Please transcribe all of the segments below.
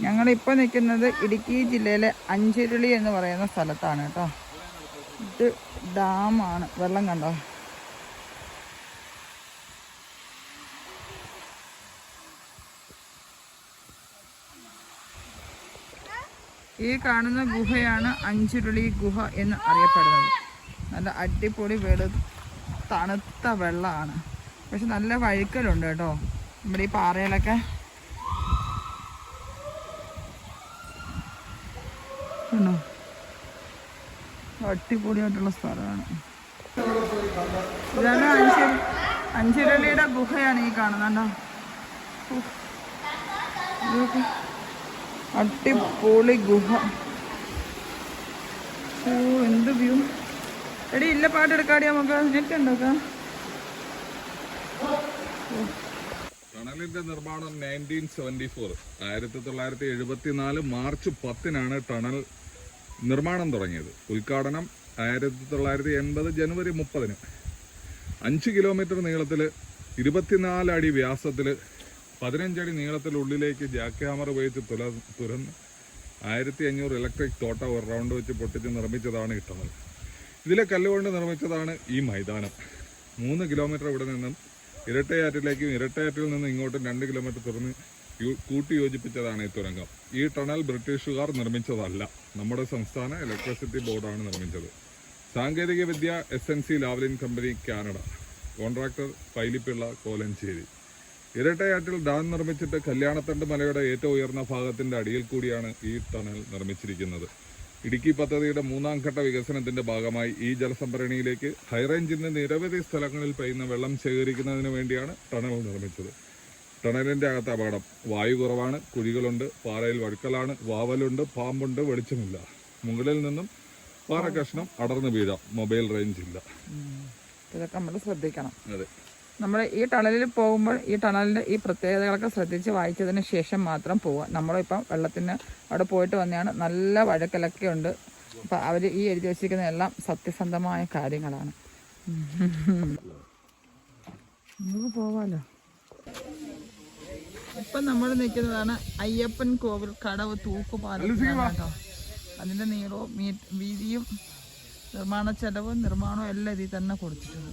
ഞങ്ങളിപ്പോൾ നിൽക്കുന്നത് ഇടുക്കി ജില്ലയിലെ അഞ്ചിരുളി എന്ന് പറയുന്ന സ്ഥലത്താണ് കേട്ടോ. ഇത് ഡാമാണ്. വെള്ളം കണ്ടോ? ഈ കാണുന്ന ഗുഹയാണ് അഞ്ചിരുളി ഗുഹ എന്ന് അറിയപ്പെടുന്നത്. നല്ല അടിപൊളി തണുത്ത വെള്ളമാണ്. പക്ഷെ നല്ല വഴുക്കലുണ്ട് കേട്ടോ നമ്മുടെ ഈ പാറയിലൊക്കെ. അടിപൊളിയായിട്ടുള്ള സ്ഥലമാണ്. ഇതാണ് അഞ്ചിരുളിയുടെ ഗുഹയാണ് ഈ കാണുന്നുണ്ടോ. അടിപൊളി ഗുഹ. ഓ എന്ത് വ്യൂ. എടി ഇല്ല പാട്ടെടുക്കാടി നമുക്ക്. നെറ്റ് ഉണ്ടാക്കാം. ടണലിന്റെ നിർമ്മാണം 1974 1974 മാർച്ച് 10 ടണൽ നിർമ്മാണം തുടങ്ങിയത്. ഉദ്ഘാടനം 1980 ജനുവരി 30. 5 കിലോമീറ്റർ നീളത്തിൽ 24 അടി വ്യാസത്തിൽ 15 അടി നീളത്തിലുള്ളിലേക്ക് ജാക്ക് ഹാമർ ഉപയോഗിച്ച് തുരന്ന് 1500 ഇലക്ട്രിക് തോട്ട ഒരു റൗണ്ട് വെച്ച് പൊട്ടിച്ച് നിർമ്മിച്ചതാണ് ഈ ടണൽ. ഇതിലെ കല്ലുകൊണ്ട് നിർമ്മിച്ചതാണ് ഈ മൈതാനം. 3 കിലോമീറ്റർ ഇവിടെ നിന്നും ഇരട്ടയാറ്റിലേക്കും ഇരട്ടയാറ്റിൽ നിന്ന് ഇങ്ങോട്ടും 2 കിലോമീറ്റർ തുറന്ന് കൂട്ടി യോജിപ്പിച്ചതാണ് ഈ തുരങ്കം. ഈ ടണൽ ബ്രിട്ടീഷുകാർ നിർമ്മിച്ചതല്ല, നമ്മുടെ സംസ്ഥാന ഇലക്ട്രിസിറ്റി ബോർഡാണ് നിർമ്മിച്ചത്. സാങ്കേതിക വിദ്യ SNC Lavalin company Canada. Contractor Pailippilla Kolenchery. ഇരട്ടയാറ്റിൽ ഡാം നിർമ്മിച്ചിട്ട് കല്യാണത്തണ്ട് മലയുടെ ഏറ്റവും ഉയർന്ന ഭാഗത്തിന്റെ അടിയിൽ കൂടിയാണ് ഈ ടണൽ നിർമ്മിച്ചിരിക്കുന്നത്. ഇടുക്കി പദ്ധതിയുടെ 3ാം ഘട്ട വികസനത്തിന്റെ ഭാഗമായി ഈ ജലസംഭരണിയിലേക്ക് ഹൈറേഞ്ചിന്റെ നിരവധി സ്ഥലങ്ങളിൽ പെയ്യുന്ന വെള്ളം ശേഖരിക്കുന്നതിന് വേണ്ടിയാണ് ടണൽ നിർമ്മിച്ചത്. ടണലിന്റെ അകത്ത് അപകടം. വായു കുറവാണ്, കുഴികളുണ്ട്, പാറയിൽ വഴുക്കലാണ്, വാവലുണ്ട്, പാമ്പുണ്ട്, വെളിച്ചമില്ല. മുകളിൽ നിന്നും പാറ കഷ്ണം അടർന്നു വീഴാം. മൊബൈൽ റേഞ്ച് ഇല്ല. ഇതൊക്കെ നമ്മൾ ശ്രദ്ധിക്കണം. അതെ, നമ്മൾ ഈ ടണലിൽ പോകുമ്പോൾ ഈ ടണലിൻ്റെ ഈ പ്രത്യേകതകളൊക്കെ ശ്രദ്ധിച്ച് വായിച്ചതിന് ശേഷം മാത്രം പോവുക. നമ്മളിപ്പം വെള്ളത്തിന് അവിടെ പോയിട്ട് വന്നെയാണ്. നല്ല വഴക്കലൊക്കെ ഉണ്ട്. അപ്പം അവർ ഈ എഴുതി വച്ചിരിക്കുന്ന എല്ലാം സത്യസന്ധമായ കാര്യങ്ങളാണ്. നമുക്ക് പോവാലോ. ഇപ്പം നമ്മൾ നിൽക്കുന്നതാണ് അയ്യപ്പൻ കോവിൽ കടവ് തൂക്കുപാലം കേട്ടോ. അതിൻ്റെ നീളവും വീതിയും നിർമ്മാണ ചെലവും നിർമ്മാണവും എല്ലാം ഇതിൽ തന്നെ കൊടുത്തിട്ടുണ്ട്.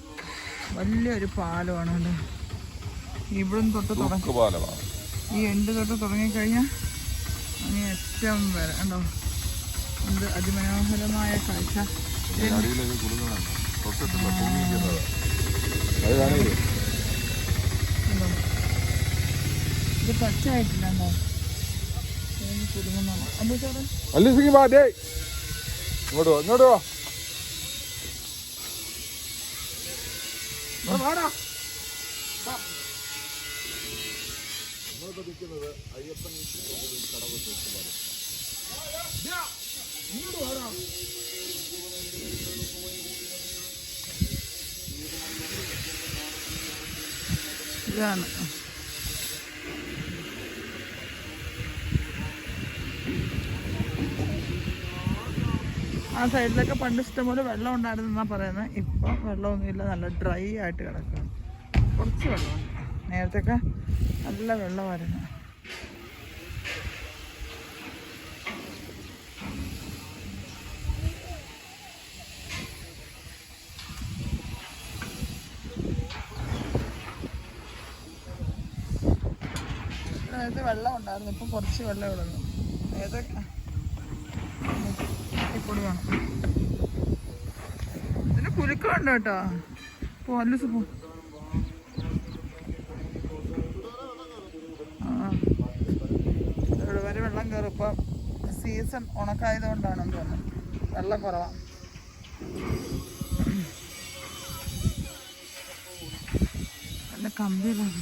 വലിയൊരു പാലമാണ്. ഇവിടുന്ന് തൊട്ട് തുടങ്ങി ഈ എണ്ട് തൊട്ട് തുടങ്ങിക്കഴിഞ്ഞാൽ അങ്ങനെ ഏറ്റവും വരെ ഉണ്ടോ. എന്ത് അതിമനോഹരമായ കാഴ്ച. ഇത് പച്ചയായിട്ടില്ലണ്ടോ കുടുങ്ങുന്നതാണ്. ഇങ്ങോട്ടോ നിൽക്കുന്നത് അയ്യപ്പൻ കടവ് തൂക്കുപാലം. ഇതാണ് ആ സൈഡിലൊക്കെ പണ്ട് ഇഷ്ടംപോലെ വെള്ളം ഉണ്ടായിരുന്നെന്നാണ് പറയുന്നത്. ഇപ്പം വെള്ളമൊന്നുമില്ല, നല്ല ഡ്രൈ ആയിട്ട് കിടക്കുകയാണ്. കുറച്ച് വെള്ളമുണ്ട്. നേരത്തെയൊക്കെ നല്ല വെള്ളമായിരുന്നു. നേരത്തെ വെള്ളം ഉണ്ടായിരുന്നു, ഇപ്പം കുറച്ച് വെള്ളം ഇടുന്നു. നേരത്തെ പൊടിയാണ്. ഇതിന് കുലുക്കമുണ്ട് കേട്ടോ. പോലീസ് പോ. ഇവിടെ വരെ വെള്ളം കയറും. ഇപ്പം സീസൺ ഉണക്കായതുകൊണ്ടാണെന്ന് തോന്നുന്നു വെള്ളം കുറവാണ്. നല്ല കമ്പിയിലാണ്.